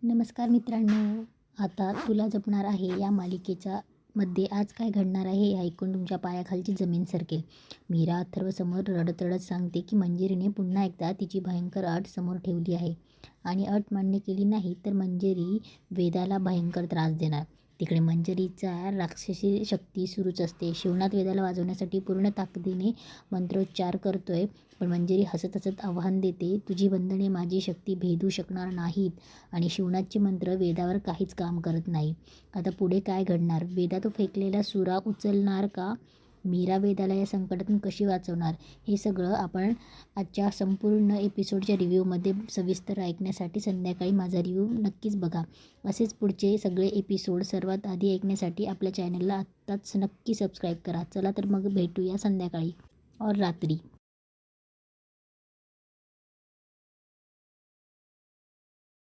नमस्कार मित्रांनो. आता तुला जपणार आहे या मध्ये आज काय घडणार आहे हे ऐकून तुमच्या पायाखालची जमीन सरकेल. मीरा अथर्वसमोर रडत रडत सांगते की मंजिरीने पुन्हा एकदा तिची भयंकर अट समोर ठेवली आहे आणि अट मान्य केली नाही तर मंजिरी वेदाला भयंकर त्रास देणार. तिकडे मंजिरीचा राक्षसी शक्ती सुरूच असते. शिवनाथ वेदाला वाजवण्यासाठी पूर्ण ताकदीने मंत्रोच्चार करतोय, पण मंजिरी हसत हसत आव्हान देते, तुझी बंधने माझी शक्ती भेदू शकणार नाहीत. आणि शिवनाथचे मंत्र वेदावर काहीच काम करत नाही. आता पुढे काय घडणार? वेदा तो फेकलेला सुरा उचलणार का? मीरा वेदाला या संकटातून कशी वाचवणार? हे सगळं आपण आजच्या संपूर्ण एपिसोडच्या रिव्ह्यूमध्ये सविस्तर ऐकण्यासाठी संध्याकाळी माझा रिव्ह्यू नक्कीच बघा. असेच पुढचे सगळे एपिसोड सर्वात आधी ऐकण्यासाठी आपल्या चॅनलला आत्ताच नक्की सबस्क्राईब करा. चला तर मग भेटूया संध्याकाळी और रात्री.